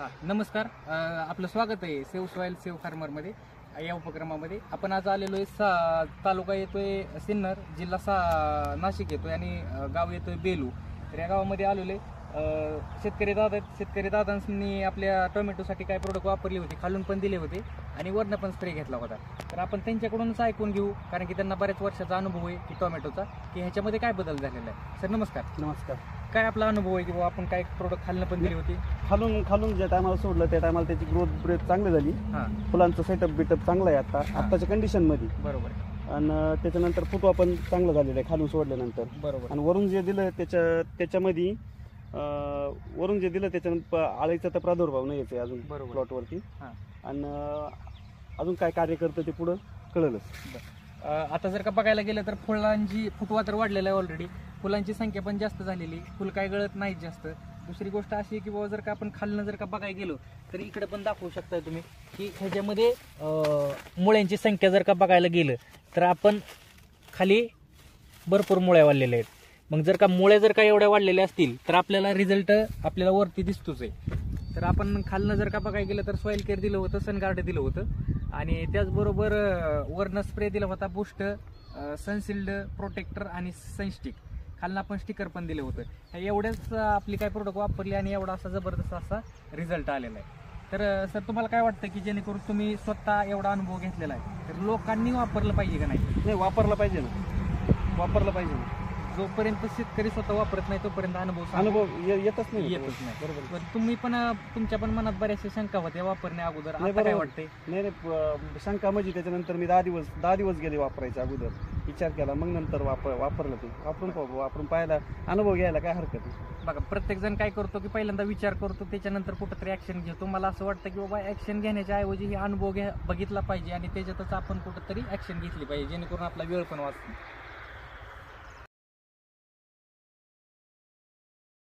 हा नमस्कार, आपलं स्वागत आहे सेव्ह सॉइल सेव्ह फार्मरमध्ये. या उपक्रमामध्ये आपण आज आलेलो आहे तालुका येतोय सिन्नर, जिल्हा नाशिक येतोय आणि गाव येतोय बेलू. तर या गावामध्ये आलेलो आहे. शेतकरी दादांनी आपल्या टोमॅटोसाठी काय प्रोडक्ट वापरले होते, खालून पण दिले होते आणि वरनं पण स्प्रे घेतला होता. तर आपण त्यांच्याकडूनच ऐकून घेऊ, कारण की त्यांना बऱ्याच वर्षाचा अनुभव आहे की टोमॅटोचा, की ह्याच्यामध्ये काय बदल झालेला आहे. सर नमस्कार. नमस्कार. काय आपला अनुभव आहे की बाबा आपण काय प्रोडक्ट खालनं पण दिली होती? खालून ज्या टायमाला सोडलं त्या टायमाला त्याची ग्रोथ ब्रेथ चांगली झाली. हां, फुलांचं सेटअप बिटअप चांगलं आहे आत्ताच्या कंडिशनमध्ये. बरोबर आणि त्याच्यानंतर फुटवा पण चांगलं झालेलं आहे खालून सोडल्यानंतर. बरोबर. आणि वरून जे दिलं त्याच्यामध्ये वरून जे दिलं त्याच्यानंतर आळीचा तर प्रादुर्भाव नाही यायचा अजून बरोबर. प्लॉटवरती. हां. आणि अजून काय कार्य करतं ते पुढं कळलंच. आता जर का बघायला गेलं तर फुलांची फुटवा तर वाढलेला आहे ऑलरेडी, फुलांची संख्या पण जास्त झालेली, फुल काय गळत नाहीत जास्त. दुसरी गोष्ट अशी आहे की बाबा जर का आपण खालनं जर का बघायला गेलो तर इकडे पण दाखवू शकता तुम्ही की ह्याच्यामध्ये मुळ्यांची संख्या जर का बघायला गेलं तर आपण खाली भरपूर मुळ्या वाढलेल्या आहेत. मग जर का मुळे जर का एवढ्या वाढलेल्या असतील तर आपल्याला रिझल्ट आपल्याला वरती दिसतोच आहे. तर आपण खालनं जर का बघायला गेलं तर सॉइल केअर दिलं होतं, सनगार्ड दिलं होतं आणि त्याचबरोबर वरनं स्प्रे दिला होता, बूस्ट, सनशिल्ड, प्रोटेक्टर आणि सनस्टिक. खालनं आपण स्टिकर पण दिलं होतं. एवढ्याच आपली काय प्रोडक्ट वापरली आणि एवढा असा जबरदस्त असा रिझल्ट आलेला आहे. तर सर तुम्हाला काय वाटतं की जेणेकरून तुम्ही स्वतः एवढा अनुभव घेतलेला आहे तर लोकांनी वापरलं पाहिजे का नाही? वापरलं पाहिजे ना. जोपर्यंत शेतकरी स्वतः वापरत नाही तोपर्यंत अनुभव येतच नाही. बरोबर. तुम्ही पण तुमच्या पण मनात बऱ्याचशा शंका होत्या वापरण्या अगोदर, आता काय वाटतंय? नाही शंका म्हणजे त्याच्यानंतर मी 10 दिवस गेले वापरायच्या अगोदर, विचार केला, मग नंतर वापरलं ते. वापरून पाहायला, अनुभव घ्यायला काय हरकत नाही. बघा, प्रत्येक जण काय करतो की पहिल्यांदा विचार करतो, त्याच्यानंतर कुठंतरी ऍक्शन घेतो. मला असं वाटतं की बाबा ऍक्शन घेण्याच्या ऐवजी हे अनुभव बघितला पाहिजे आणि त्याच्यातच आपण कुठंतरी ऍक्शन घेतली पाहिजे, जेणेकरून आपला वेळ पण वाचतो.